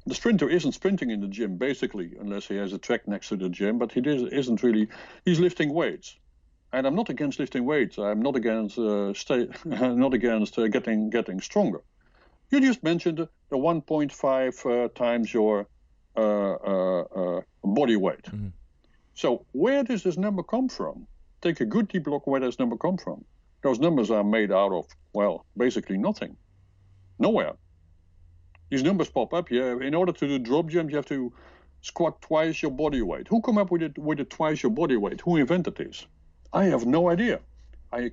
The sprinter isn't sprinting in the gym, basically, unless he has a track next to the gym, but isn't really, he's lifting weights. And I'm not against lifting weights. I'm not against getting stronger. You just mentioned the 1.5 times your body weight. Mm-hmm. So where does this number come from? Take a good deep look where this number come from. Those numbers are made out of, well, basically nothing. Nowhere. These numbers pop up here. In order to do drop jumps, you have to squat twice your body weight. Who come up with it twice your body weight? Who invented this? I have no idea. I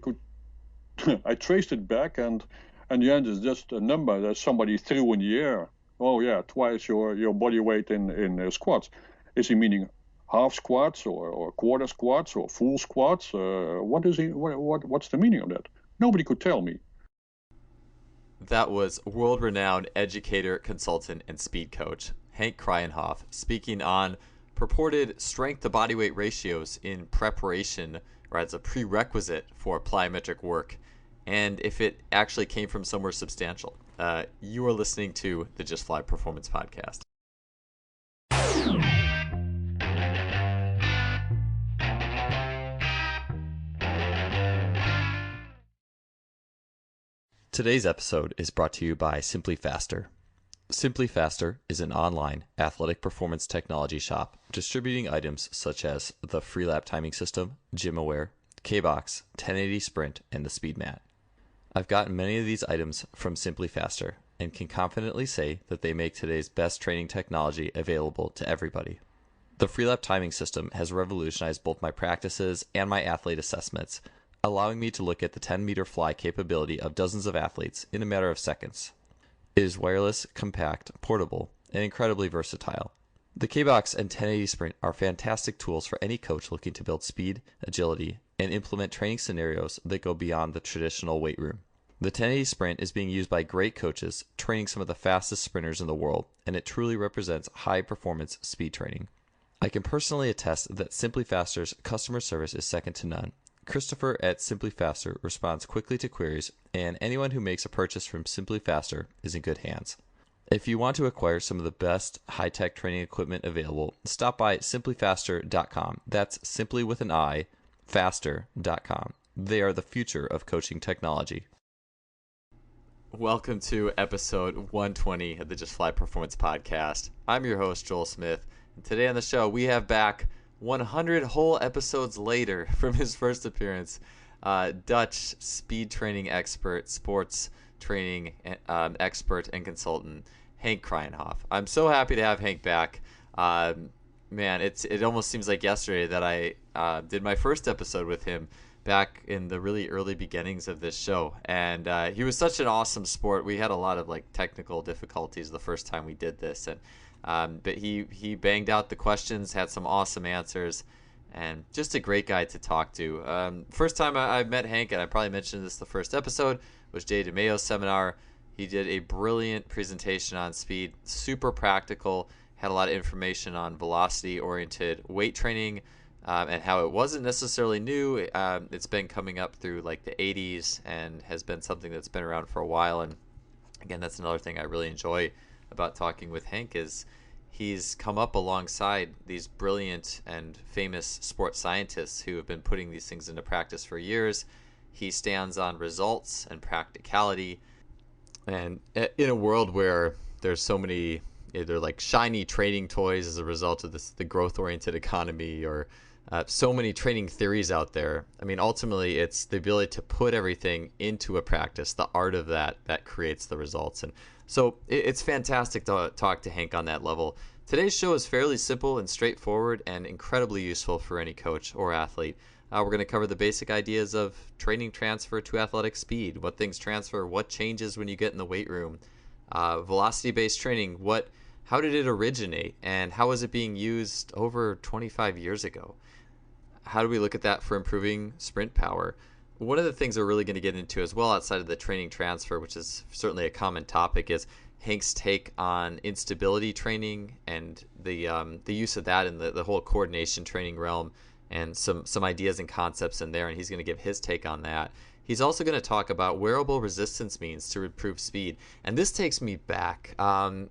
traced it back, and yeah, it's just a number that somebody threw in the air. Oh yeah, twice your body weight in squats. Is he meaning half squats or quarter squats or full squats? What's the meaning of that? Nobody could tell me. That was world-renowned educator, consultant, and speed coach Henk Kraaijenhof speaking on purported strength-to-body weight ratios in preparation or as a prerequisite for plyometric work, and if it actually came from somewhere substantial. You are listening to the Just Fly Performance Podcast. Today's episode is brought to you by Simply Faster. Simply Faster is an online athletic performance technology shop distributing items such as the Freelap timing system, GymAware, K-Box, 1080 Sprint, and the Speed Mat. I've gotten many of these items from Simply Faster and can confidently say that they make today's best training technology available to everybody. The Freelap timing system has revolutionized both my practices and my athlete assessments, allowing me to look at the 10-meter fly capability of dozens of athletes in a matter of seconds. It is wireless, compact, portable, and incredibly versatile. The K-Box and 1080 Sprint are fantastic tools for any coach looking to build speed, agility, and implement training scenarios that go beyond the traditional weight room. The 1080 Sprint is being used by great coaches training some of the fastest sprinters in the world, and it truly represents high-performance speed training. I can personally attest that Simply Faster's customer service is second to none. Christopher at Simply Faster responds quickly to queries, and anyone who makes a purchase from Simply Faster is in good hands. If you want to acquire some of the best high-tech training equipment available, stop by simplyfaster.com. That's simply with an I, faster.com. They are the future of coaching technology. Welcome to episode 120 of the Just Fly Performance Podcast. I'm your host, Joel Smith, and today on the show we have back 100 whole episodes later from his first appearance, Dutch speed training expert, sports training expert, and consultant, Henk Kraaijenhof. I'm so happy to have Henk back. Man, it almost seems like yesterday that I did my first episode with him back in the really early beginnings of this show. And he was such an awesome sport. We had a lot of technical difficulties the first time we did this, and but he banged out the questions, had some awesome answers, and just a great guy to talk to. First time I met Henk, and I probably mentioned this the first episode, was Jay DeMayo's seminar. He did a brilliant presentation on speed, super practical, had a lot of information on velocity-oriented weight training, and how it wasn't necessarily new. It's been coming up through the 80s and has been something that's been around for a while. And again, that's another thing I really enjoy about talking with Henk is he's come up alongside these brilliant and famous sports scientists who have been putting these things into practice for years. He stands on results and practicality. And in a world where there's so many either shiny training toys as a result of the growth-oriented economy, or so many training theories out there, I mean, ultimately it's the ability to put everything into a practice, the art of that creates the results. And so it's fantastic to talk to Henk on that level. Today's show is fairly simple and straightforward and incredibly useful for any coach or athlete. We're going to cover the basic ideas of training transfer to athletic speed, what things transfer, what changes when you get in the weight room, velocity-based training, how did it originate, and how is it being used over 25 years ago? How do we look at that for improving sprint power? One of the things we're really going to get into as well, outside of the training transfer, which is certainly a common topic, is Henk's take on instability training and the use of that in the whole coordination training realm, and some ideas and concepts in there, and he's going to give his take on that. He's also going to talk about wearable resistance means to improve speed. And this takes me back.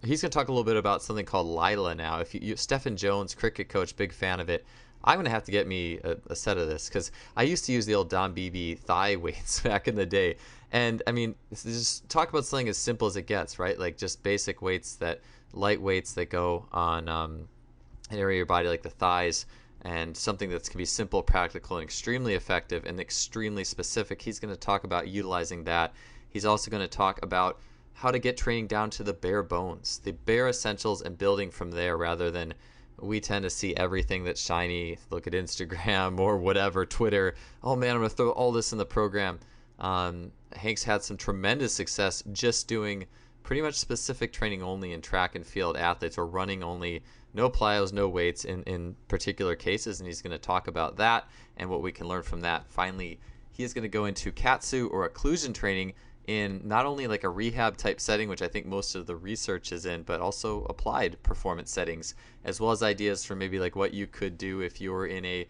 He's going to talk a little bit about something called Lila now. If Stephen Jones, cricket coach, big fan of it. I'm going to have to get me a set of this because I used to use the old Don Beebe thigh weights back in the day. And I mean, just talk about something as simple as it gets, right? Like just basic weights, light weights that go on an area of your body like the thighs, and something that can be simple, practical, and extremely effective and extremely specific. He's going to talk about utilizing that. He's also going to talk about how to get training down to the bare bones, the bare essentials, and building from there rather than we tend to see everything that's shiny. Look at Instagram or whatever, Twitter. Oh man, I'm going to throw all this in the program. Hank's had some tremendous success just doing pretty much specific training only in track and field athletes, or running only, no plyos, no weights in particular cases, and he's going to talk about that and what we can learn from that. Finally, he is going to go into Katsu or occlusion training in not only like a rehab type setting, which I think most of the research is in, but also applied performance settings, as well as ideas for maybe like what you could do if you were in a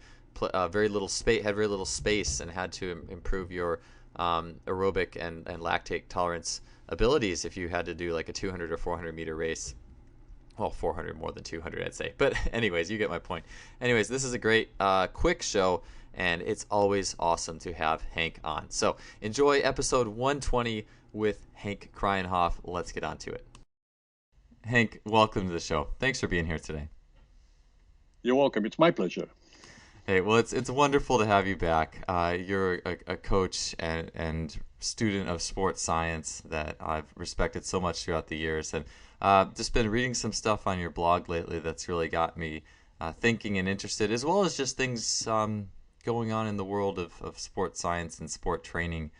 very little space and had to improve your aerobic and lactate tolerance abilities if you had to do like a 200 or 400 meter race. Well, 400 more than 200, I'd say. But anyways, you get my point. Anyways, this is a great quick show, and it's always awesome to have Henk on. So enjoy episode 120 with Henk Kraaijenhof. Let's get on to it. Henk, welcome to the show. Thanks for being here today. You're welcome. It's my pleasure. Hey, well, it's wonderful to have you back. You're a coach and student of sports science that I've respected so much throughout the years, and just been reading some stuff on your blog lately that's really got me thinking and interested, as well as just things going on in the world of sports science and sport training.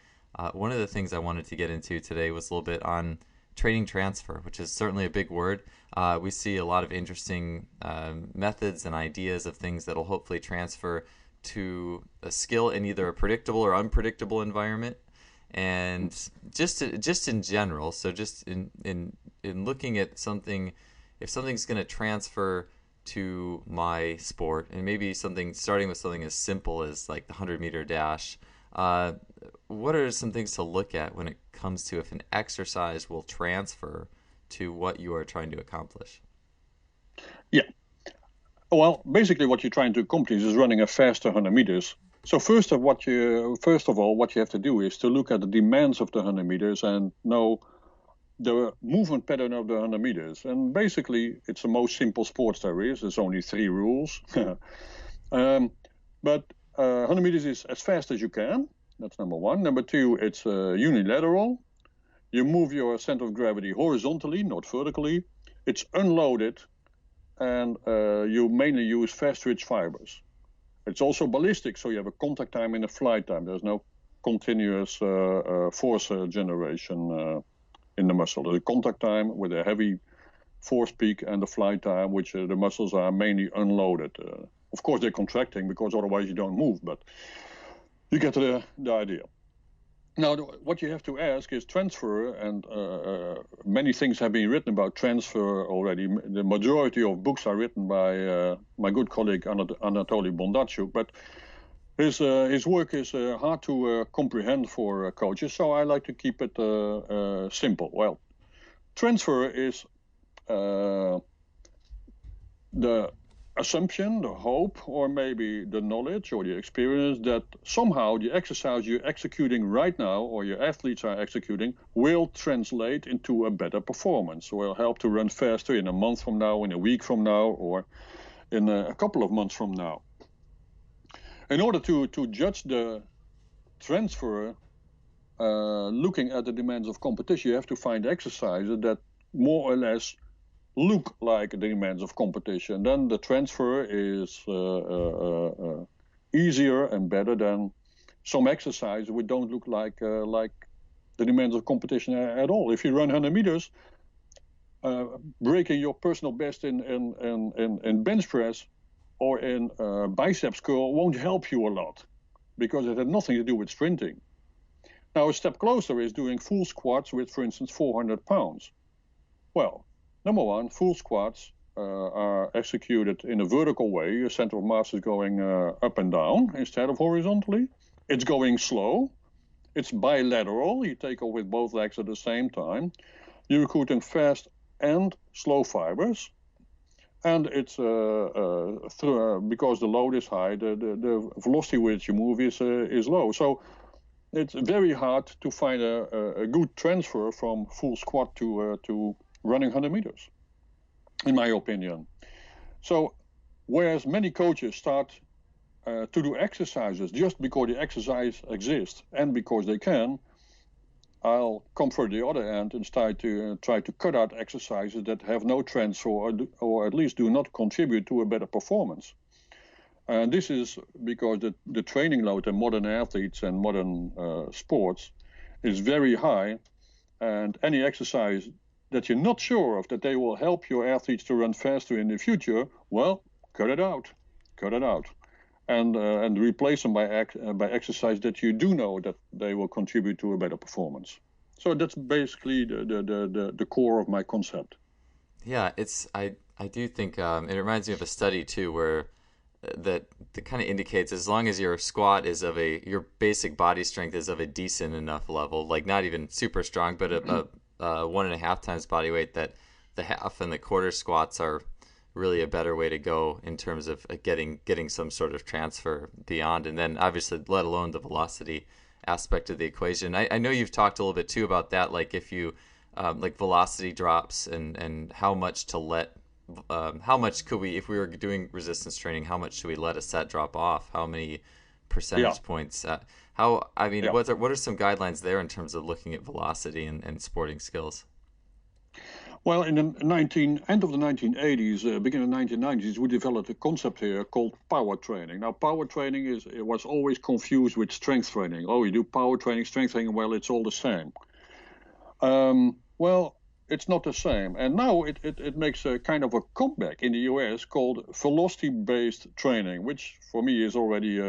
One of the things I wanted to get into today was a little bit on training transfer, which is certainly a big word. We see a lot of interesting methods and ideas of things that will hopefully transfer to a skill in either a predictable or unpredictable environment. And just in general, so just in looking at something, if something's going to transfer to my sport, and maybe starting with something as simple as like the 100-meter dash, what are some things to look at when it comes to if an exercise will transfer to what you are trying to accomplish? Yeah. Well, basically what you're trying to accomplish is running a faster 100 meters. So first of all, what you have to do is to look at the demands of the 100 meters and know the movement pattern of the 100 meters. And basically, it's the most simple sports there is. There's only 3 rules. But 100 meters is as fast as you can. That's number 1. Number 2, it's unilateral. You move your center of gravity horizontally, not vertically. It's unloaded, and you mainly use fast-twitch fibers. It's also ballistic, so you have a contact time and a flight time. There's no continuous force generation in the muscle. There's a contact time with a heavy force peak and the flight time, which the muscles are mainly unloaded. Of course, they're contracting because otherwise you don't move, but you get the idea. Now, what you have to ask is transfer, and many things have been written about transfer already. The majority of books are written by my good colleague Anatoly Bondarchuk, but his work is hard to comprehend for coaches, so I like to keep it simple. Well, transfer is the assumption, the hope, or maybe the knowledge or the experience that somehow the exercise you're executing right now or your athletes are executing will translate into a better performance, will help to run faster in a month from now, in a week from now, or in a couple of months from now. In order to judge the transfer, looking at the demands of competition, you have to find exercises that more or less look like the demands of competition. Then the transfer is easier and better than some exercises which don't look like the demands of competition at all. If you run 100 meters, breaking your personal best in bench press or in biceps curl won't help you a lot because it had nothing to do with sprinting. Now, a step closer is doing full squats with, for instance, 400 pounds. Well, number 1, full squats are executed in a vertical way. Your center of mass is going up and down instead of horizontally. It's going slow. It's bilateral. You take off with both legs at the same time. You're recruiting fast and slow fibers. And it's because the load is high, the velocity with which you move is low. So it's very hard to find a good transfer from full squat to running 100 meters, in my opinion. So whereas many coaches start to do exercises just because the exercise exists and because they can, I'll come for the other end and try to cut out exercises that have no transfer or at least do not contribute to a better performance. And this is because the training load in modern athletes and modern sports is very high, and any exercise that you're not sure of that they will help your athletes to run faster in the future, well, cut it out, and replace them by exercise that you do know that they will contribute to a better performance. So that's basically the core of my concept. Yeah, I do think it reminds me of a study too where that kind of indicates as long as your squat is your basic body strength is of a decent enough level, like not even super strong, but a 1.5 times body weight, that the half and the quarter squats are really a better way to go in terms of getting some sort of transfer beyond, and then obviously let alone the velocity aspect of the equation. I know you've talked a little bit too about that, like if you like velocity drops and how much to let how much could we, if we were doing resistance training, how much should we let a set drop off, how many percentage points, what are some guidelines there in terms of looking at velocity and sporting skills? Well, in the end of the 1980s, beginning of the 1990s, we developed a concept here called power training. Now, power training was always confused with strength training. Oh, you do power training, strength training, well, it's all the same. Well, it's not the same. And now it makes a kind of a comeback in the US called velocity-based training, which for me is already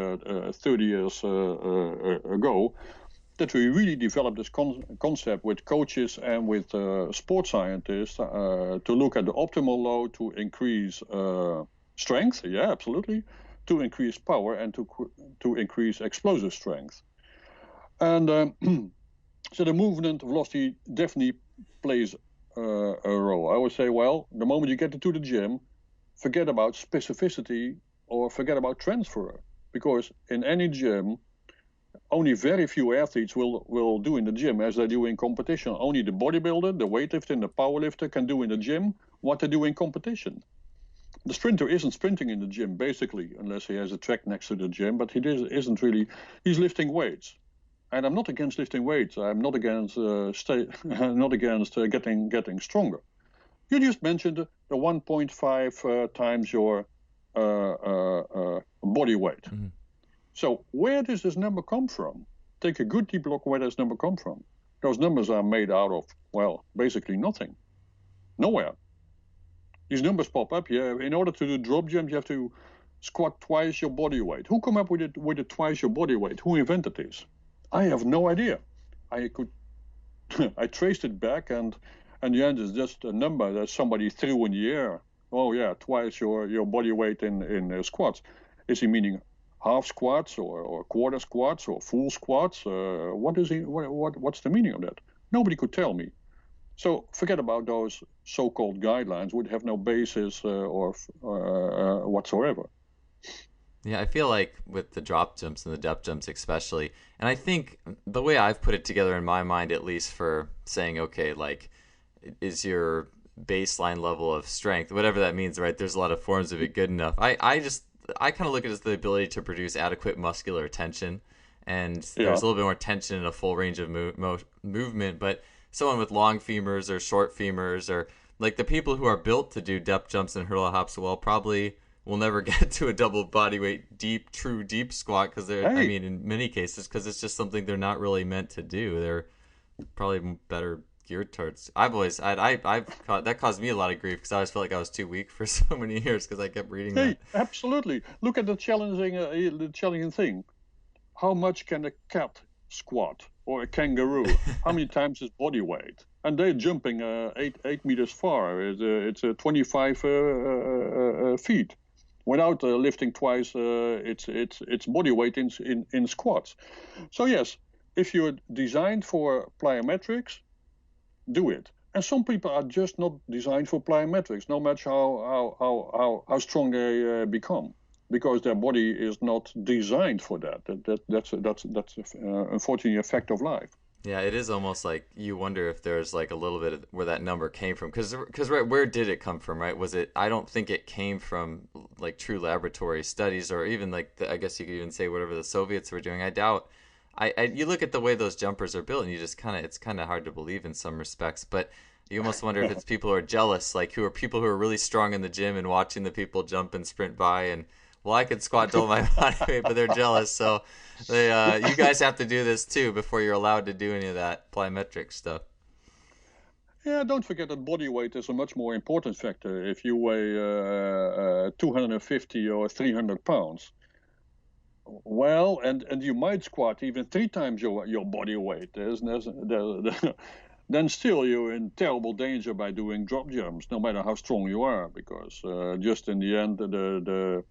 30 years ago. That we really developed this concept with coaches and with sports scientists to look at the optimal load to increase strength, yeah, absolutely, to increase power and to increase explosive strength. And so the movement velocity definitely plays a role. I would say, well, the moment you get into the gym, forget about specificity or forget about transfer, because in any gym, only very few athletes will do in the gym as they do in competition. Only the bodybuilder, the weightlifter, and the powerlifter can do in the gym what they do in competition. The sprinter isn't sprinting in the gym, basically, unless he has a track next to the gym, but isn't really, he's lifting weights. And I'm not against lifting weights. I'm not against getting stronger. You just mentioned the 1.5 times your body weight. Mm-hmm. So where does this number come from? Take a good deep look where this number come from. Those numbers are made out of, well, basically nothing. Nowhere. These numbers pop up here. In order to do drop jumps, you have to squat twice your body weight. Who come up with it twice your body weight? Who invented this? I have no idea. I traced it back, and yeah, it's just a number that somebody threw in the air. Oh yeah, twice your body weight in squats. Is he meaning half squats or quarter squats or full squats? What's the meaning of that? Nobody could tell me. So forget about those so-called guidelines, would have no basis or whatsoever. Yeah, I feel like with the drop jumps and the depth jumps especially, and I think the way I've put it together in my mind, at least for saying, okay, like, is your baseline level of strength, whatever that means, right? There's a lot of forms of it, good enough. I kind of look at it as the ability to produce adequate muscular tension, and there's a little bit more tension in a full range of movement, but someone with long femurs or short femurs, or like the people who are built to do depth jumps and hurdle hops well, probably will never get to a double body weight true deep squat, because I mean, in many cases, because it's just something they're not really meant to do. They're probably better geared towards. That caused me a lot of grief, because I always felt like I was too weak for so many years because I kept reading that. Absolutely. Look at the challenging thing. How much can a cat squat or a kangaroo? How many times is body weight? And they're jumping 8 meters far. It's 25 feet without lifting twice its body weight in squats. So yes, if you're designed for plyometrics, do it. And some people are just not designed for plyometrics, no matter how strong they become, because their body is not designed for that. That's unfortunately a fact of life. Yeah, it is almost like you wonder if there's like a little bit of where that number came from. Because right, where did it come from, right? Was it, I don't think it came from like true laboratory studies or even like, I guess you could even say whatever the Soviets were doing. I doubt. You look at the way those jumpers are built and you just it's kind of hard to believe in some respects. But you almost wonder if it's people who are jealous, like who are people who are really strong in the gym and watching the people jump and sprint by and, well, I could squat double my body weight, but they're jealous. So they, you guys have to do this too before you're allowed to do any of that plyometric stuff. Yeah, don't forget that body weight is a much more important factor. If you weigh 250 or 300 pounds, well, and you might squat even 3 times your body weight, then still you're in terrible danger by doing drop jumps, no matter how strong you are, because just in the end, the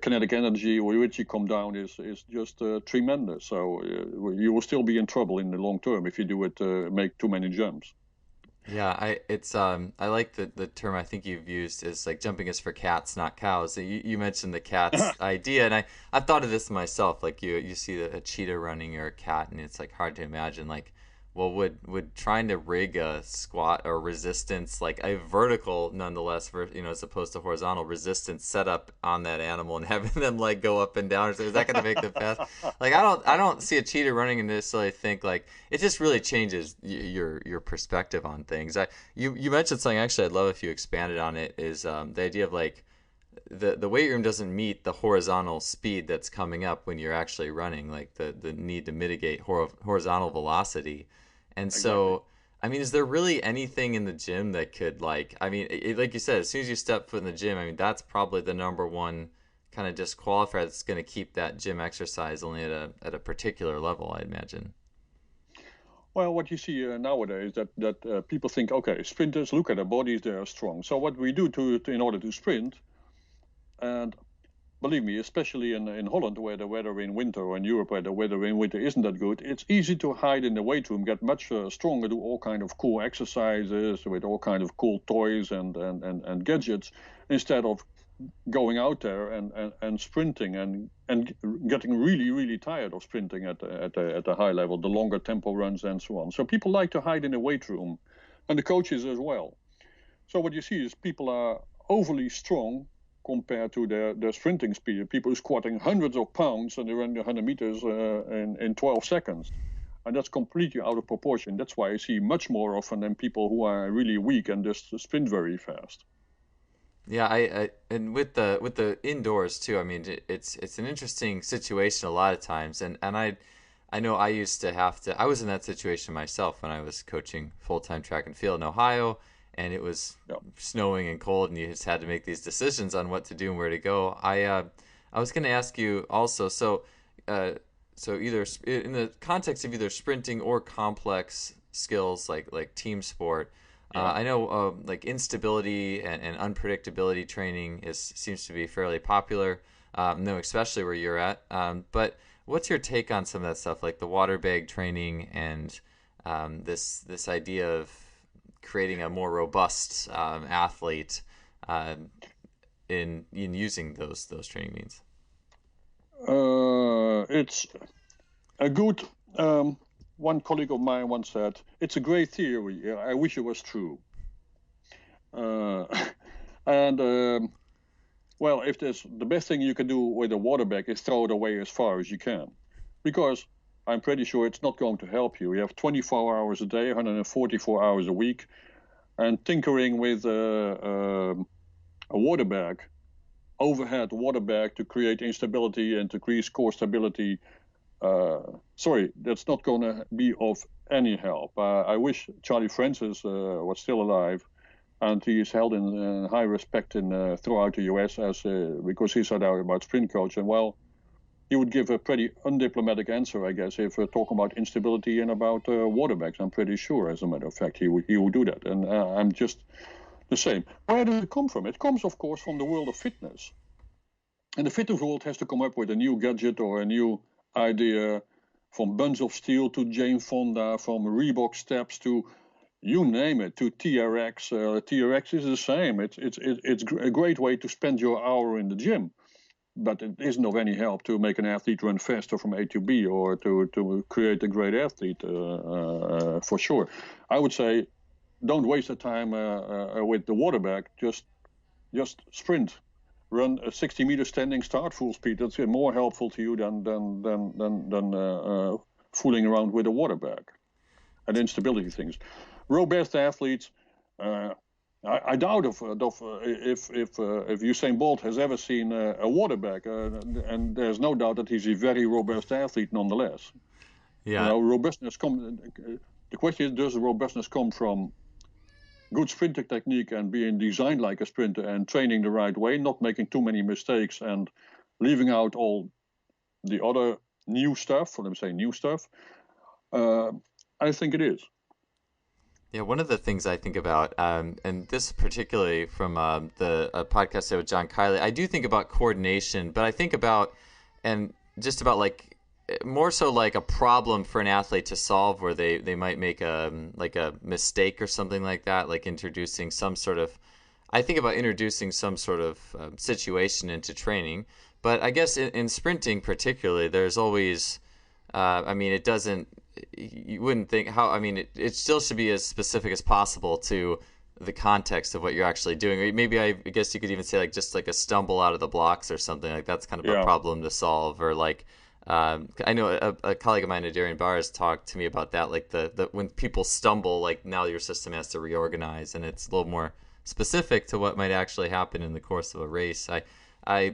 kinetic energy with which you come down is just tremendous. So you will still be in trouble in the long term if you do it make too many jumps. Yeah, I like the term I think you've used is like jumping is for cats, not cows. You mentioned the cats idea, and I've thought of this myself. Like you see a cheetah running or a cat, and it's like hard to imagine like, well, would trying to rig a squat or resistance, like a vertical nonetheless, as opposed to horizontal resistance set up on that animal and having them like go up and down, or so, is that going to make them fast? Like I don't see a cheetah running and necessarily think like it just really changes your perspective on things. You mentioned something actually I'd love if you expanded on it is the idea of like the weight room doesn't meet the horizontal speed that's coming up when you're actually running, like the need to mitigate horizontal velocity. And Exactly. so, I mean, is there really anything in the gym that could like, I mean, like you said, as soon as you step foot in the gym, I mean, that's probably the number one kind of disqualifier that's going to keep that gym exercise only at a particular level, I imagine. Well, what you see nowadays that people think, okay, sprinters, look at their bodies, they are strong. So what we do in order to sprint, and believe me, especially in Holland, where the weather in winter, or in Europe, where the weather in winter isn't that good, it's easy to hide in the weight room, get much stronger, do all kind of cool exercises with all kind of cool toys and gadgets, instead of going out there and sprinting and getting really, really tired of sprinting at a high level, the longer tempo runs and so on. So people like to hide in the weight room, and the coaches as well. So what you see is people are overly strong compared to their sprinting speed. People are squatting hundreds of pounds and they run 100 meters in 12 seconds. And that's completely out of proportion. That's why I see much more often than people who are really weak and just sprint very fast. Yeah, I and with the indoors too. I mean, it's an interesting situation a lot of times, and I know I used to have to. I was in that situation myself when I was coaching full time track and field in Ohio, and it was Yeah. snowing and cold, and you just had to make these decisions on what to do and where to go. I was going to ask you also. Uh, so either in the context of either sprinting or complex skills like team sport. Yeah. I know like instability and unpredictability training seems to be fairly popular. No, especially where you're at. But what's your take on some of that stuff, like the water bag training and this idea of creating a more robust athlete in using those training means? It's a good. One colleague of mine once said, "It's a great theory. I wish it was true." Uh, and well, if there's the best thing you can do with a water bag is throw it away as far as you can, because I'm pretty sure it's not going to help you. You have 24 hours a day, 144 hours a week, and tinkering with a water bag, overhead water bag to create instability and to increase core stability. Sorry, that's not going to be of any help. I wish Charlie Francis was still alive, and he is held in high respect throughout the US because he said about sprint coach. And well, he would give a pretty undiplomatic answer, I guess, if we're talking about instability and about water bags. I'm pretty sure, as a matter of fact, he would do that. And I'm just the same. Where does it come from? It comes, of course, from the world of fitness. And the fitness world has to come up with a new gadget or a new idea from Buns of Steel to Jane Fonda, from Reebok steps to you name it, to TRX. TRX is the same. It's a great way to spend your hour in the gym, but it isn't of any help to make an athlete run faster from A to B or to create a great athlete for sure. I would say, don't waste the time with the water bag. Just sprint. Run a 60-meter standing start full speed. That's more helpful to you than fooling around with a water bag and instability things. Robust athletes. I doubt if Usain Bolt has ever seen a water bag, and there's no doubt that he's a very robust athlete nonetheless. Yeah. Robustness the question is, does robustness come from good sprinting technique and being designed like a sprinter and training the right way, not making too many mistakes and leaving out all the other new stuff, let me say new stuff? I think it is. Yeah, one of the things I think about, and this particularly from the podcast with John Kiley, I do think about coordination, but I think about, and just about like, more so like a problem for an athlete to solve where they might make a mistake or something like that, like introducing some sort of, I think about introducing some sort of situation into training. But I guess in sprinting particularly, there's always, it doesn't, you wouldn't think how, it still should be as specific as possible to the context of what you're actually doing. Or maybe I guess you could even say like just like a stumble out of the blocks or something, like that's kind of a problem to solve. Or like, I know a colleague of mine, Darian Barrs, talked to me about that, like the when people stumble, like now your system has to reorganize, and it's a little more specific to what might actually happen in the course of a race. I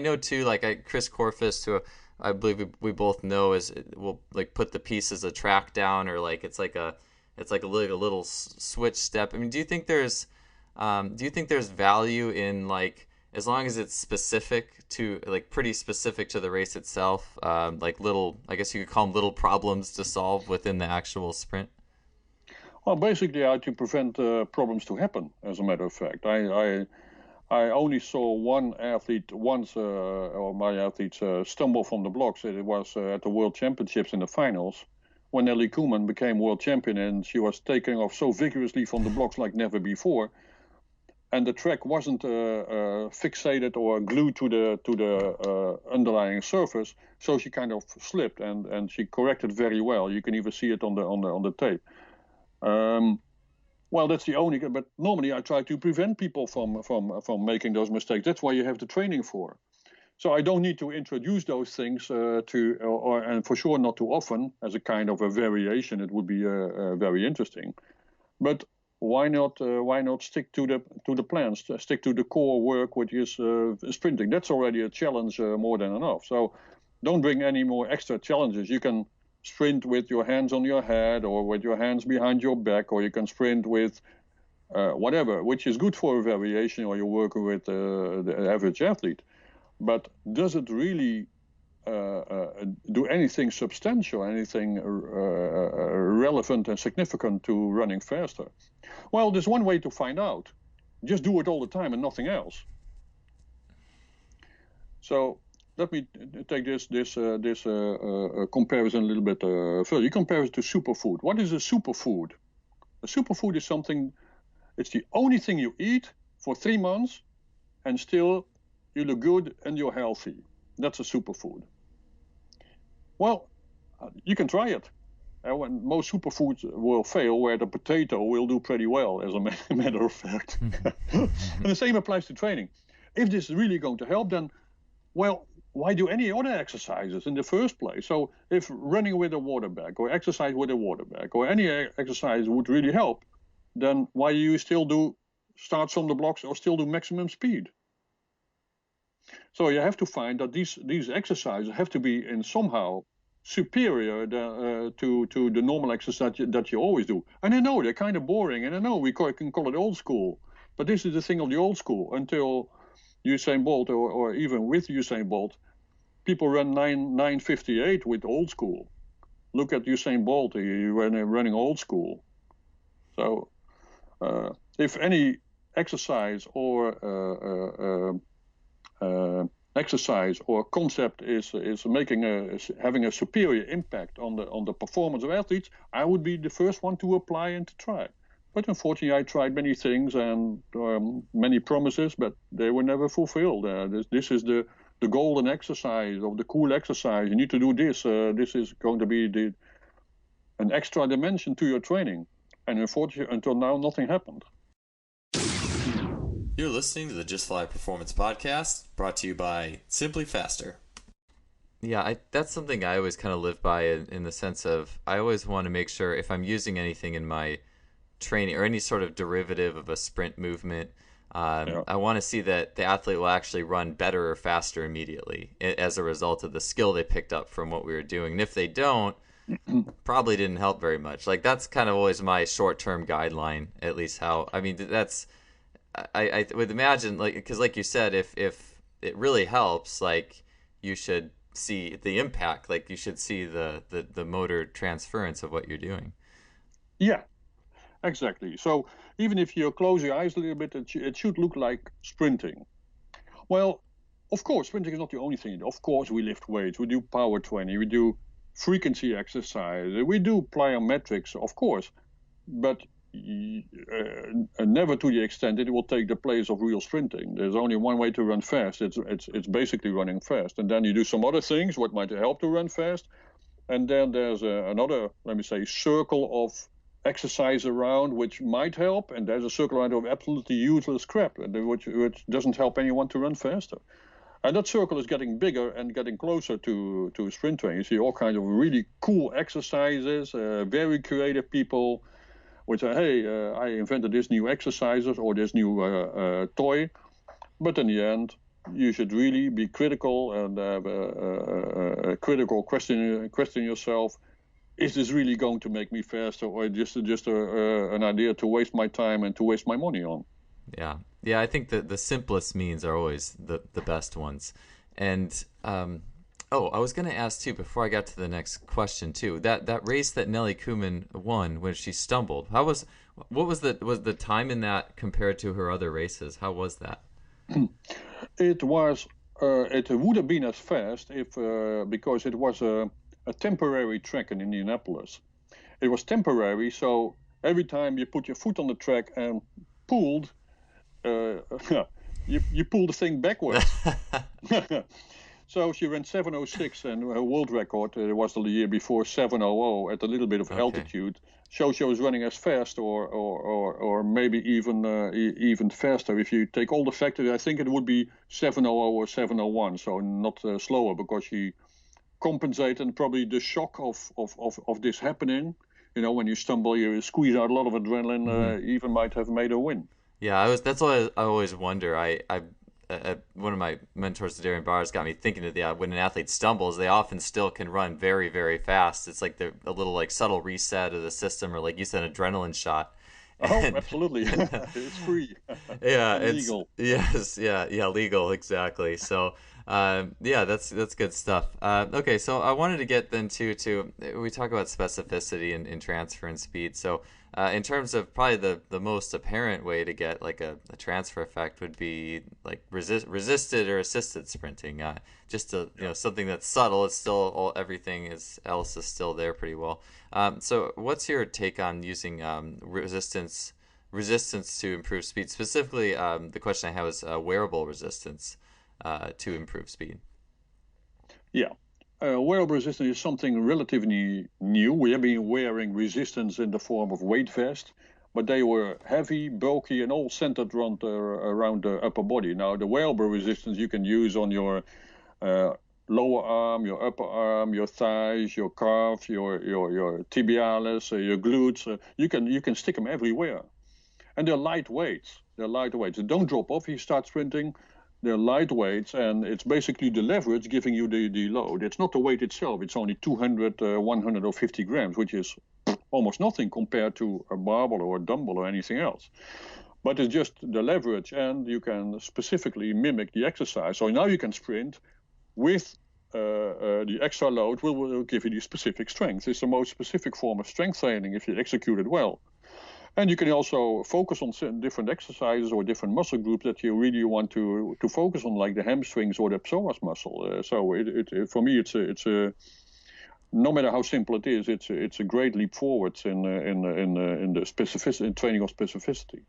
know too, like Chris Corfus, who I believe we both know, will like put the pieces of track down, or like it's like a little switch step. Do you think there's value in, like, as long as it's specific to, like, pretty specific to the race itself, like little, I guess you could call them little problems to solve within the actual sprint? Well, basically, how to prevent problems to happen, as a matter of fact. I only saw one athlete once, or my athletes, stumble from the blocks. It was at the World Championships in the finals, when Nelly Koeman became world champion, and she was taking off so vigorously from the blocks like never before. And the track wasn't fixated or glued to the underlying surface, so she kind of slipped, and she corrected very well. You can even see it on the tape. Well, that's the only. But normally, I try to prevent people from making those mistakes. That's why you have the training for. So I don't need to introduce those things and for sure not too often, as a kind of a variation. It would be very interesting, but why not stick to the plans, stick to the core work, which is sprinting. That's already a challenge more than enough. So don't bring any more extra challenges. You can sprint with your hands on your head, or with your hands behind your back, or you can sprint with whatever, which is good for a variation, or you're working with the average athlete. But does it really do anything substantial, anything relevant and significant to running faster? Well, there's one way to find out. Just do it all the time and nothing else. So let me take this comparison a little bit further. You compare it to superfood. What is a superfood? A superfood is something, it's the only thing you eat for 3 months and still you look good and you're healthy. That's a superfood. Well, you can try it. When most superfoods will fail, where the potato will do pretty well, as a matter of fact. And the same applies to training. If this is really going to help, then, well, why do any other exercises in the first place? So if running with a water bag, or exercise with a water bag, or any exercise would really help, then why do you still start from the blocks or still do maximum speed? So you have to find that these exercises have to be in somehow superior to the normal exercise that you always do. And I know they're kind of boring, and I know we can call it old school, but this is the thing of the old school. Until Usain Bolt, or even with Usain Bolt, people run 9:58 with old school. Look at Usain Bolt, he's running old school. So if any exercise or exercise or concept is having a superior impact on the performance of athletes, I would be the first one to apply and to try. But unfortunately, I tried many things and many promises, but they were never fulfilled. This is the golden exercise or the cool exercise. You need to do this. This is going to be an extra dimension to your training. And unfortunately, until now, nothing happened. You're listening to the Just Fly Performance Podcast, brought to you by Simply Faster. Yeah, that's something I always kind of live by in the sense of I always want to make sure if I'm using anything in my training or any sort of derivative of a sprint movement, I want to see that the athlete will actually run better or faster immediately as a result of the skill they picked up from what we were doing. And if they don't, probably didn't help very much. Like that's kind of always my short-term guideline, at least that's... I would imagine, like, because like you said, if it really helps, like you should see the impact, like you should see the motor transference of what you're doing. Yeah, exactly. So even if you close your eyes a little bit, it should look like sprinting. Well, of course, sprinting is not the only thing. Of course, we lift weights, we do power training, we do frequency exercise, we do plyometrics, of course, but never to the extent it will take the place of real sprinting. There's only one way to run fast. It's basically running fast, and then you do some other things what might help to run fast, and then there's another, let me say, circle of exercise around which might help, and there's a circle around of absolutely useless crap which doesn't help anyone to run faster. And that circle is getting bigger and getting closer to sprint training. You see all kinds of really cool exercises, very creative people which say, hey, I invented this new exercises or this new toy. But in the end, you should really be critical and have a critical question yourself. Is this really going to make me faster, or just an idea to waste my time and to waste my money on? Yeah, I think that the simplest means are always the best ones. And I was going to ask too before I got to the next question too. That race that Nelly Koeman won when she stumbled. What was the time in that compared to her other races? How was that? It would have been as fast if because it was a temporary track in Indianapolis. It was temporary, so every time you put your foot on the track and pulled, you pull the thing backwards. So she ran 7:06, and her world record was the year before 7:00 at a little bit of altitude. So she was running as fast, or maybe even faster. If you take all the factors, I think it would be 7:00 or 7:01, so not slower, because she compensated probably the shock of this happening. You know, when you stumble, you squeeze out a lot of adrenaline. Even might have made a win. Yeah, that's what I always wonder. One of my mentors, Darren Bars, got me thinking that when an athlete stumbles, they often still can run very, very fast. It's like a little like subtle reset of the system, or like you said, adrenaline shot. Absolutely. It's free. Yeah, it's legal. Yes, yeah, legal, exactly. So, that's good stuff. Okay, so I wanted to get then to we talk about specificity and transfer and speed. So, in terms of probably the most apparent way to get like a transfer effect would be like resisted or assisted sprinting. Just something that's subtle. It's still everything else is still there pretty well. So what's your take on using resistance to improve speed? Specifically, the question I have is wearable resistance to improve speed. Yeah. Wearable resistance is something relatively new. We have been wearing resistance in the form of weight vest, but they were heavy, bulky, and all centered around the upper body. Now, the wearable resistance you can use on your lower arm, your upper arm, your thighs, your calf, your tibialis, your glutes. You can stick them everywhere, and they're lightweights. They don't drop off if you start sprinting. They're lightweights, and it's basically the leverage giving you the load. It's not the weight itself. It's only 200, 150 grams, which is almost nothing compared to a barbell or a dumbbell or anything else. But it's just the leverage, and you can specifically mimic the exercise. So now you can sprint with the extra load will give you the specific strength. It's the most specific form of strength training if you execute it well. And you can also focus on certain different exercises or different muscle groups that you really want to focus on, like the hamstrings or the psoas muscle. So for me, it's a no matter how simple it is, it's a great leap forwards in the specificity, in training of specificity.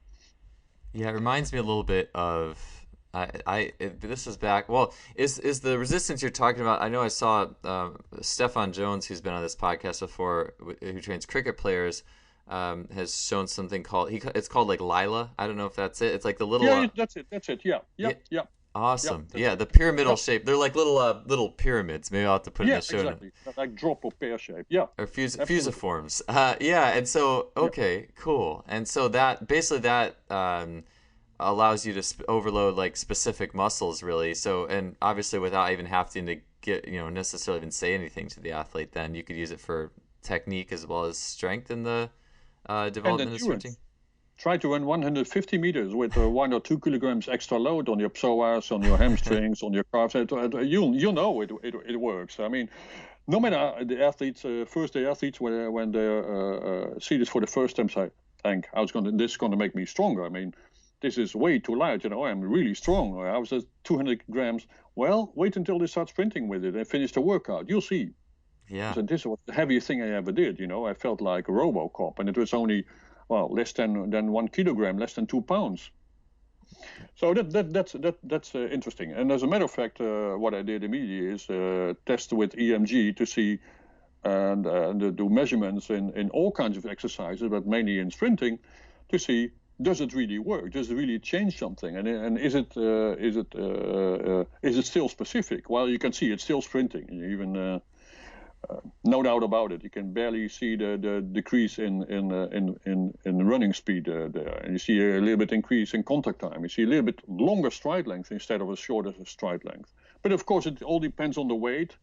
Yeah, it reminds me a little bit of this is back. Well, is the resistance you're talking about? I know I saw Stefan Jones, who's been on this podcast before, who trains cricket players, has shown something called it's called like Lila. I don't know if that's it. It's like the little. Yeah, that's it. Yeah. Awesome. Yeah, the pyramidal shape. They're like little pyramids. Maybe I'll have to put in the show. Exactly. Like drop or pear shape. Yeah. Or fusiforms. Yeah, and so cool. And so that basically allows you to overload like specific muscles, really. So, and obviously without even having to get necessarily even say anything to the athlete, then you could use it for technique as well as strength in the development of sprinting. Try to run 150 meters with 1 or 2 kilograms extra load on your psoas, on your hamstrings, on your calves. You know it works. I mean, no matter the athletes, first day athletes, when they see this for the first time, say, "Hank, this is going to make me stronger." I mean, this is way too light. I'm really strong. I was at 200 grams. Well, wait until they start sprinting with it and finish the workout. You'll see. Yeah. So this was the heaviest thing I ever did. I felt like a RoboCop, and it was only less than 1 kilogram, less than 2 pounds. So that's interesting. And as a matter of fact, what I did immediately is test with EMG to see and do measurements in all kinds of exercises, but mainly in sprinting, to see, does it really work? Does it really change something? And is it still specific? Well, you can see it's still sprinting. Even no doubt about it. You can barely see the decrease in running speed there, and you see a little bit increase in contact time. You see a little bit longer stride length instead of a shorter stride length. But of course, it all depends on the weight.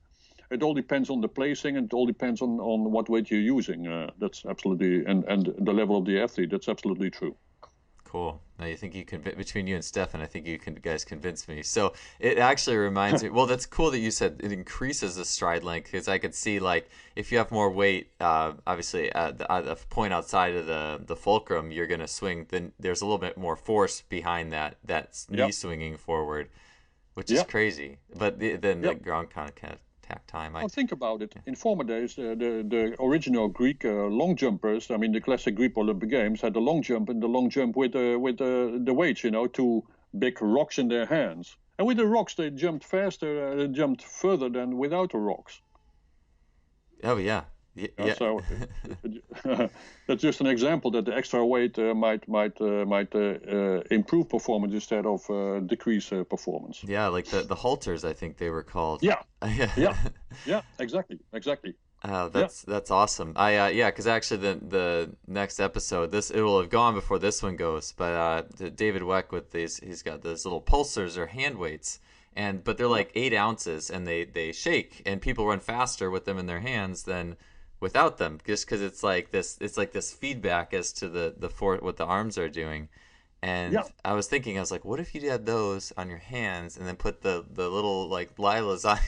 It all depends on the placing, and it all depends on what weight you're using. That's absolutely, and the level of the athlete. That's absolutely true. Cool. Now you think you can, between you and Stefan, I think you guys convinced me. So it actually reminds me. Well, that's cool that you said it increases the stride length, because I could see, like, if you have more weight, obviously at the point outside of the fulcrum, you're going to swing. Then there's a little bit more force behind that knee swinging forward, which is crazy. But then the ground contact time. Well, think about it. In former days, the original Greek long jumpers, I mean, the classic Greek Olympic Games had the long jump with the weights, 2 big rocks in their hands. And with the rocks, they jumped faster, they jumped further than without the rocks. Oh, yeah. Yeah. So that's just an example that the extra weight might improve performance instead of decrease performance. Yeah, like the halters, I think they were called. Yeah, exactly. That's awesome. Because actually the next episode, it will have gone before this one goes. But David Weck with he's got those little pulsars or hand weights, but they're like 8 ounces, and they shake, and people run faster with them in their hands than without them, just because it's like this feedback as to what the arms are doing. And I was like, what if you had those on your hands and then put the little like lilas on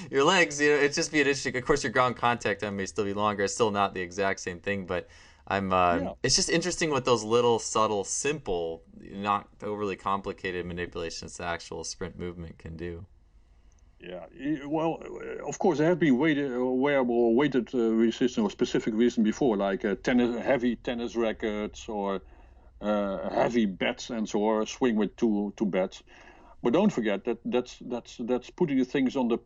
your legs? It'd just be an interesting. Of course, your ground contact time may still be longer. It's still not the exact same thing, but it's just interesting what those little subtle, simple, not overly complicated manipulations to actual sprint movement can do. Yeah, well, of course, there have been wearable weighted resistance or specific resistance before, like heavy tennis rackets or heavy bats, and so on, swing with two bats. But don't forget that's putting the things on the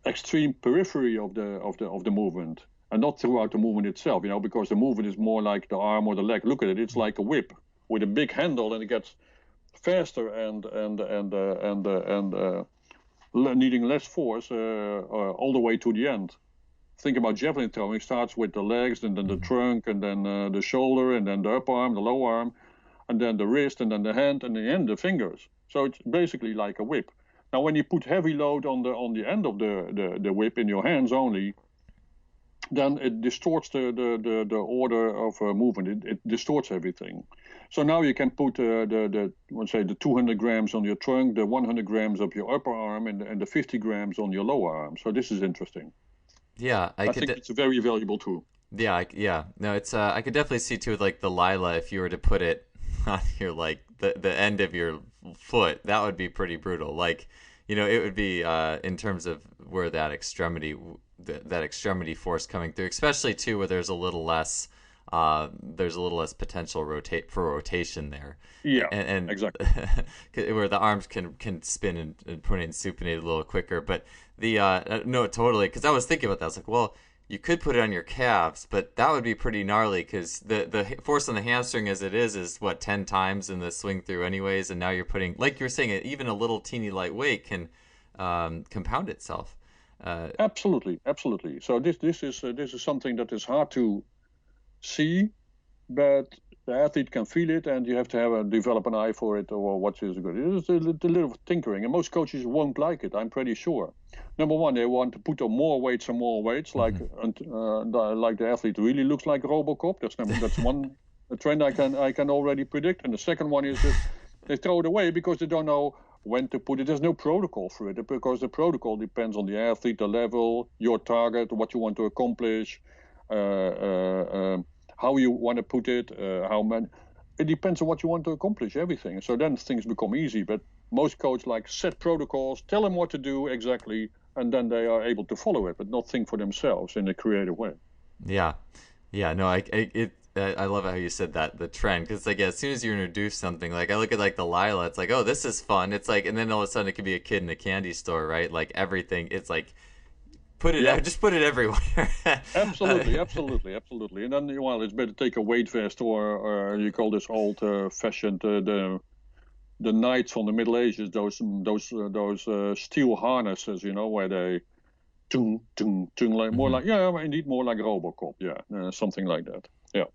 extreme periphery of the movement, and not throughout the movement itself. Because the movement is more like the arm or the leg. Look at it; it's like a whip with a big handle, and it gets faster and needing less force all the way to the end. Think about javelin throwing. It starts with the legs, and then the trunk, and then the shoulder, and then the upper arm, the lower arm, and then the wrist, and then the hand, and in the end the fingers. So it's basically like a whip. Now, when you put heavy load on the end of the whip in your hands only, then it distorts the order of movement. It distorts everything. So now you can put let's say the 200 grams on your trunk, the 100 grams up your upper arm, and the 50 grams on your lower arm. So this is interesting. Yeah, I think it's a very valuable tool. Yeah. No, it's I could definitely see too with like the Lila, if you were to put it on your like the end of your foot, that would be pretty brutal. Like, it would be in terms of where that extremity that extremity force coming through, especially too where there's a little less potential rotation there. Yeah, And exactly. where the arms can spin and pronate and supinate a little quicker. But the no, totally, because I was thinking about that. I was like, well, you could put it on your calves, but that would be pretty gnarly because the force on the hamstring as it is what 10 times in the swing through anyways, and now you're putting, like you were saying, even a little teeny light weight can compound itself. Absolutely, absolutely. So this is something that is hard to see, but the athlete can feel it, and you have to develop an eye for it, or what is good. It is a little tinkering, and most coaches won't like it. I'm pretty sure. Number one, they want to put on more weights and more weights, like the athlete really looks like RoboCop. That's one trend I can already predict. And the second one is that they throw it away because they don't know when to put it. There's no protocol for it, because the protocol depends on the athlete, the level, your target, what you want to accomplish. How you want to put it, how many. It depends on what you want to accomplish, everything. So then things become easy. But most coaches set protocols, tell them what to do exactly, and then they are able to follow it, but not think for themselves in a creative way. Yeah, no, I love how you said that, the trend, because as soon as you introduce something, like I look at like the Lila, it's like, oh, this is fun. It's like, and then all of a sudden it could be a kid in a candy store, right? Like everything, it's like just put it everywhere. Absolutely. And then, it's better take a weight vest, or you call this old-fashioned the knights from the Middle Ages, those steel harnesses, where they tung tung tung, like more like indeed more like RoboCop, something like that. Yeah.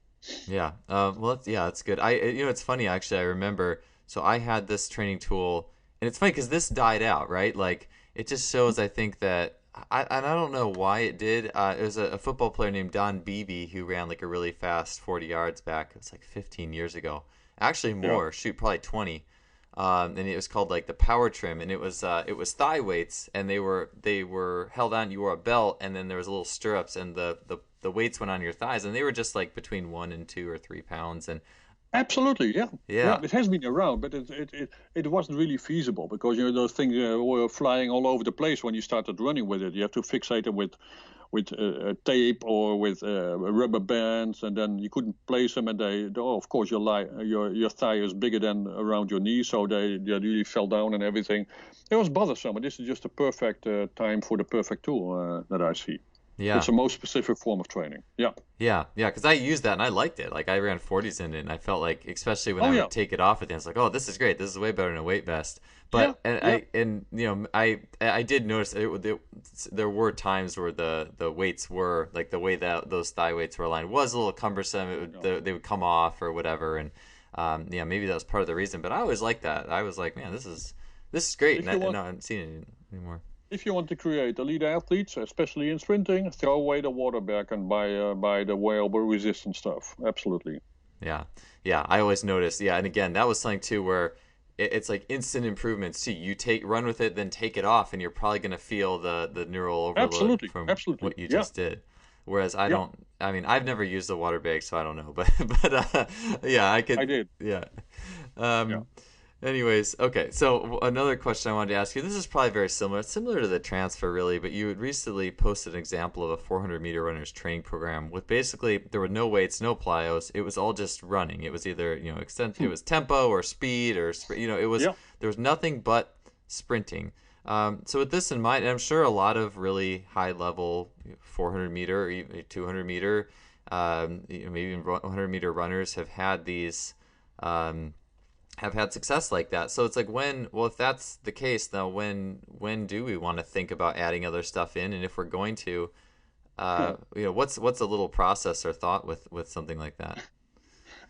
Yeah. Well, that's good. It's funny actually. I remember. So I had this training tool, and it's funny because this died out, right? Like it just shows. I think that I don't know why it did. It was a football player named Don Beebe who ran like a really fast 40 yards back. It was like 15 years ago. Actually, more. Yeah. Shoot, probably 20. And it was called like the power trim, and it was thigh weights, and they were held on. You wore a belt, and then there was little stirrups, and the weights went on your thighs, and they were just like between 1 and 2 or 3 pounds. And absolutely, yeah. It has been around, but it wasn't really feasible, because those things were flying all over the place when you started running with it. You have to fixate them with tape or with rubber bands, and then you couldn't place them, and of course your thigh is bigger than around your knee, so they really fell down and everything. It was bothersome, and this is just a perfect time for the perfect tool that I see. Yeah. It's the most specific form of training. Yeah. Yeah, because I used that and I liked it. Like I ran 40s in it, and I felt like, especially when I would take it off at the end, I was like, oh, this is great. This is way better than a weight vest. But I did notice there were times where the weights were like the way that those thigh weights were aligned was a little cumbersome. They would come off or whatever, and maybe that was part of the reason. But I always liked that. I was like, man, this is great, and I haven't seen it anymore. If you want to create elite athletes, especially in sprinting, throw away the water back and buy the wearable resistance stuff. Absolutely. Yeah. I always noticed. Yeah, and again, that was something too where it's like instant improvements. See, you run with it, then take it off, and you're probably going to feel the neural overload from what you just did. Whereas I don't. I mean, I've never used a water bag, so I don't know. But I could. I did. Yeah. Anyways, okay, so another question I wanted to ask you, this is probably very similar to the transfer really, but you had recently posted an example of a 400-meter runner's training program with basically, there were no weights, no plyos, it was all just running. It was either, it was tempo or speed or, there was nothing but sprinting. So with this in mind, and I'm sure a lot of really high-level 400-meter or even 200-meter, maybe even 100-meter runners have had these... have had success like that. So it's like if that's the case, now when do we want to think about adding other stuff in? And if we're going to, what's a little process or thought with something like that?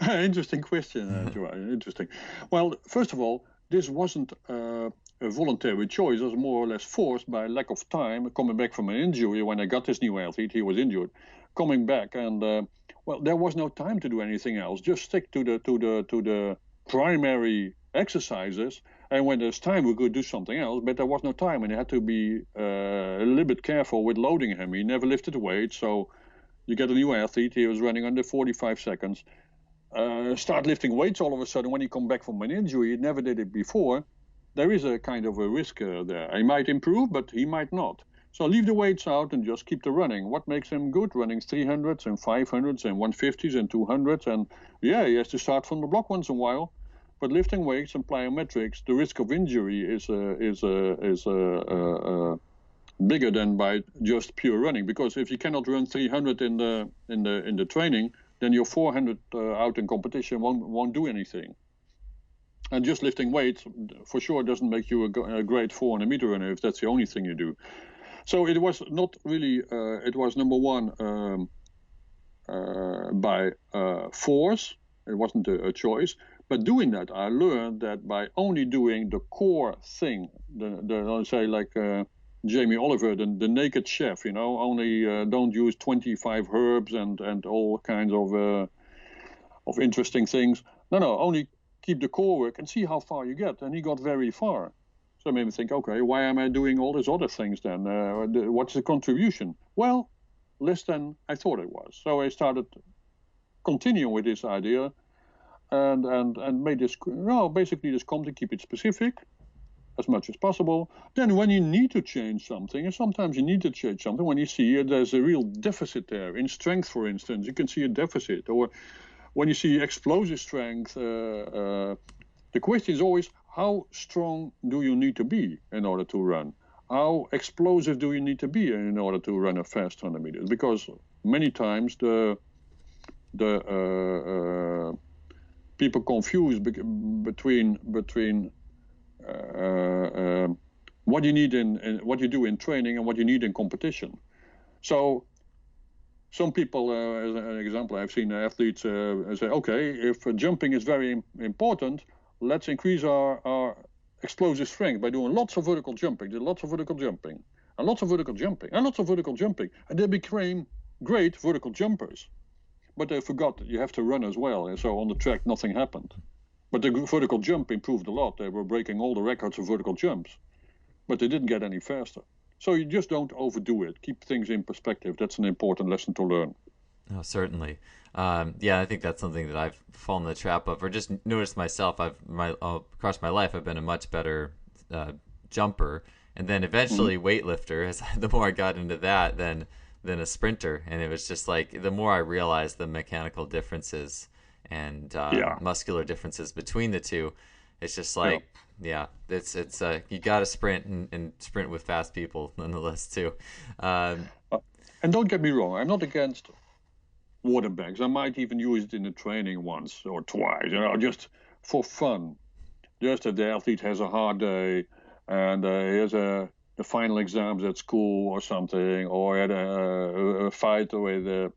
Interesting question, Joanne. Interesting. Well, first of all, this wasn't a voluntary choice. It was more or less forced by lack of time coming back from an injury. When I got this new athlete, he was injured, coming back, and there was no time to do anything else. Just stick to the primary exercises, and when there's time we could do something else, but there was no time, and I had to be a little bit careful with loading him. He never lifted weight, so You get a new athlete, he was running under 45 seconds, start lifting weights all of a sudden. When he come back from an injury, he never did it before, there is a kind of a risk there. He might improve, but he might not. So leave the weights out and just keep the running. What makes him good? Running 300s and 500s and 150s and 200s. And yeah, he has to start from the block once in a while. But lifting weights and plyometrics, the risk of injury is bigger than by just pure running. Because if you cannot run 300 in the training, then your 400 out in competition won't do anything. And just lifting weights for sure doesn't make you a great 400 meter runner if that's the only thing you do. So it was not really. It was number one by force. It wasn't a choice. But doing that, I learned that by only doing the core thing, let's say like Jamie Oliver, the naked chef, only don't use 25 herbs and all kinds of interesting things. No, only keep the core work and see how far you get. And he got very far. So it made me think, okay, why am I doing all these other things then? What's the contribution? Well, less than I thought it was. So I started continuing with this idea and made this, basically this comp to keep it specific as much as possible. Then when you need to change something, and sometimes you need to change something, when you see there's a real deficit there, in strength, for instance, you can see a deficit. Or when you see explosive strength, the question is always, how strong do you need to be in order to run? How explosive do you need to be in order to run a fast 100 meters? Because many times the people confuse between what you need in what you do in training and what you need in competition. So some people, as an example, I've seen athletes say, okay, if jumping is very important, let's increase our explosive strength by doing lots of vertical jumping, and lots of vertical jumping, and lots of vertical jumping, and lots of vertical jumping. And they became great vertical jumpers. But they forgot that you have to run as well. And so on the track, nothing happened. But the vertical jump improved a lot. They were breaking all the records of vertical jumps. But they didn't get any faster. So you just don't overdo it. Keep things in perspective. That's an important lesson to learn. Oh, certainly. I think that's something that I've fallen in the trap of, or just noticed myself. Across my life, I've been a much better jumper, and then eventually weightlifter. As the more I got into that, than a sprinter, and it was just like the more I realized the mechanical differences and muscular differences between the two. It's just like it's you got to sprint and sprint with fast people nonetheless too. And don't get me wrong, I'm not against water bags. I might even use it in the training once or twice, just for fun. Just that the athlete has a hard day and he has the final exams at school or something, or had a fight with a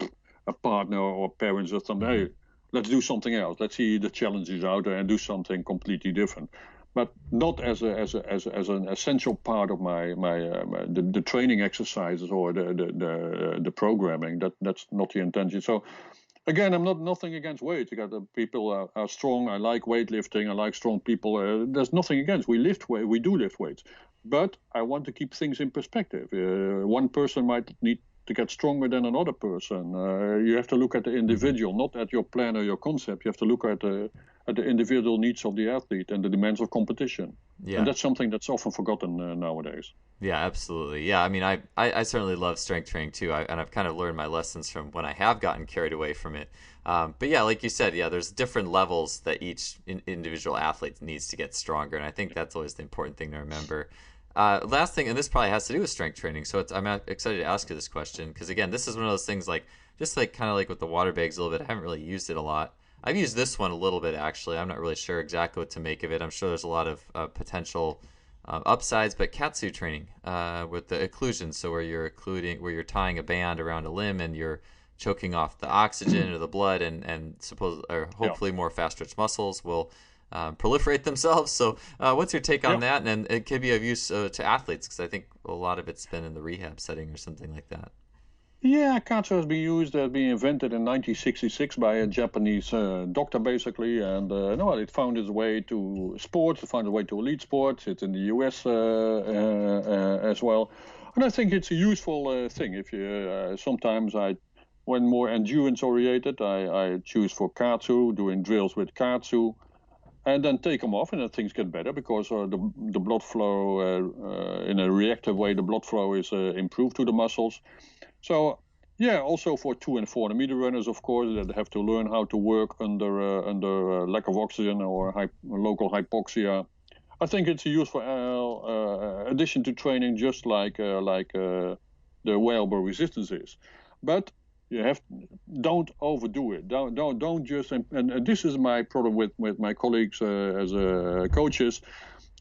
partner or parents or something. Hey, let's do something else. Let's see the challenges out there and do something completely different. But not as an essential part of the training exercises or the programming. That's not the intention. So again, I'm nothing against weight. You got the people are strong. I like weightlifting. I like strong people. There's nothing against. We do lift weights, but I want to keep things in perspective. One person might need to get stronger than another person. You have to look at the individual, not at your plan or your concept. You have to look at the individual needs of the athlete and the demands of competition. Yeah. And that's something that's often forgotten nowadays. Yeah, absolutely. Yeah, I mean, I certainly love strength training too, and I've kind of learned my lessons from when I have gotten carried away from it. But yeah, like you said, there's different levels that each individual athlete needs to get stronger, and I think that's always the important thing to remember. Last thing, and this probably has to do with strength training, so I'm excited to ask you this question, because again, this is one of those things just kind of like with the water bags a little bit, I haven't really used it a lot. I've used this one a little bit, actually. I'm not really sure exactly what to make of it. I'm sure there's a lot of potential upsides, but katsu training with the occlusion, so where you're tying a band around a limb and you're choking off the oxygen or the blood, and hopefully more fast twitch muscles will proliferate themselves. So what's your take on that? And it could be of use to athletes, because I think a lot of it's been in the rehab setting or something like that. Yeah, katsu has been invented in 1966 by a Japanese doctor, basically, and it found its way to sports, it found its way to elite sports. It's in the US as well, and I think it's a useful thing. If you sometimes I When more endurance oriented, I choose for katsu, doing drills with katsu, and then take them off, and then things get better because the blood flow, in a reactive way, the blood flow is improved to the muscles. So yeah, also for 2 and 400 meter runners, of course, that have to learn how to work under lack of oxygen or local hypoxia. I think it's a useful addition to training, just like the wearable resistance is. But you don't overdo it. Don't just and this is my problem with my colleagues as coaches.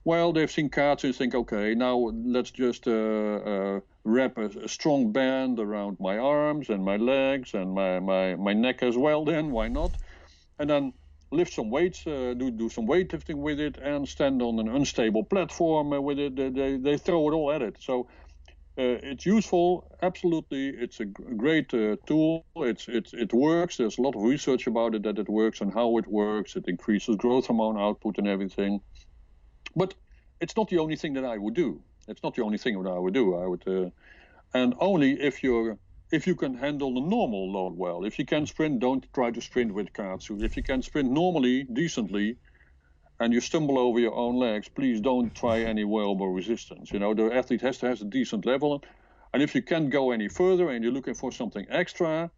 Well, they've seen cards and think, okay, now let's just wrap a strong band around my arms and my legs and my neck as well. Then why not? And then lift some weights, do some weightlifting with it, and stand on an unstable platform with it. They throw it all at it. So it's useful, absolutely. It's a great tool. It works. There's a lot of research about it, that it works and how it works. It increases growth hormone output and everything. But it's not the only thing that I would do. It's not the only thing that I would do. And only if you can handle the normal load well. If you can sprint, don't try to sprint with katsu. If you can sprint normally, decently, and you stumble over your own legs, please don't try any wearable resistance. The athlete has to have a decent level. And if you can't go any further and you're looking for something extra,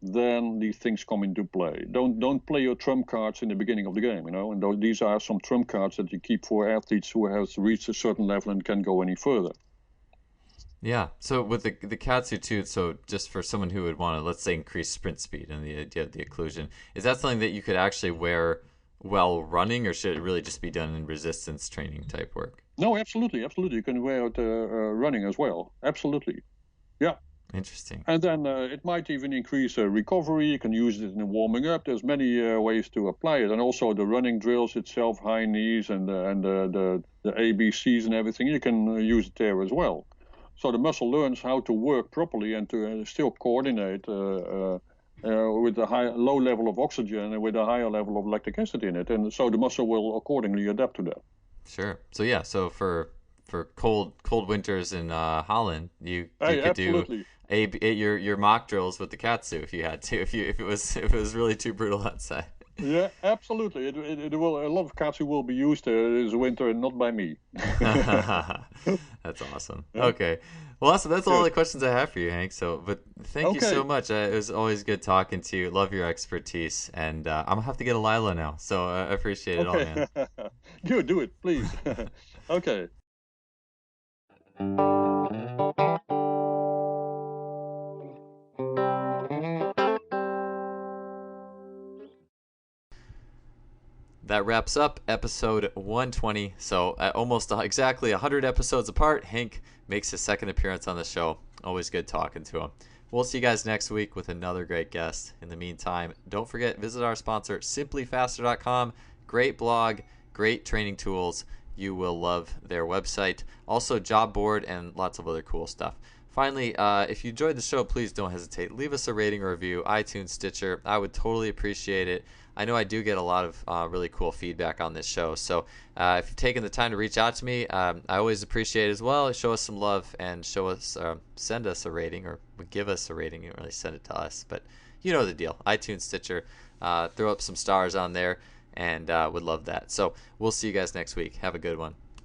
then these things come into play. Don't play your trump cards in the beginning of the game, and these are some trump cards that you keep for athletes who have reached a certain level and can't go any further. Yeah. So with the katsu too, so just for someone who would want to, let's say, increase sprint speed and the idea of the occlusion, is that something that you could actually wear while running, or should it really just be done in resistance training type work? No, absolutely. You can wear it running as well. Absolutely. Yeah. Interesting. And then it might even increase recovery. You can use it in warming up. There's many ways to apply it. And also the running drills itself, high knees and the ABCs and everything, you can use it there as well. So the muscle learns how to work properly and to still coordinate with a low level of oxygen and with a higher level of lactic acid in it. And so the muscle will accordingly adapt to that. Sure. So yeah, so for cold winters in Holland, you could absolutely. do your mock drills with the katsu if you had to, if it was really too brutal outside. Yeah, absolutely. It will. A lot of katsu will be used this winter, and not by me. That's awesome. Yeah. Okay, well, that's all the questions I have for you, Henk. So, but thank you so much. It was always good talking to you. Love your expertise, and I'm gonna have to get a Lila now. So I appreciate it all, man. Good, do it, please. Okay. That wraps up episode 120. So almost exactly 100 episodes apart, Henk makes his second appearance on the show. Always good talking to him. We'll see you guys next week with another great guest. In the meantime, don't forget, visit our sponsor, simplyfaster.com. Great blog, great training tools. You will love their website. Also, job board and lots of other cool stuff. Finally, if you enjoyed the show, please don't hesitate. Leave us a rating or review, iTunes, Stitcher. I would totally appreciate it. I know I do get a lot of really cool feedback on this show. So if you've taken the time to reach out to me, I always appreciate it as well. Show us some love and send us a rating, or give us a rating. You don't really send it to us, but you know the deal. iTunes, Stitcher, throw up some stars on there, and would love that. So we'll see you guys next week. Have a good one.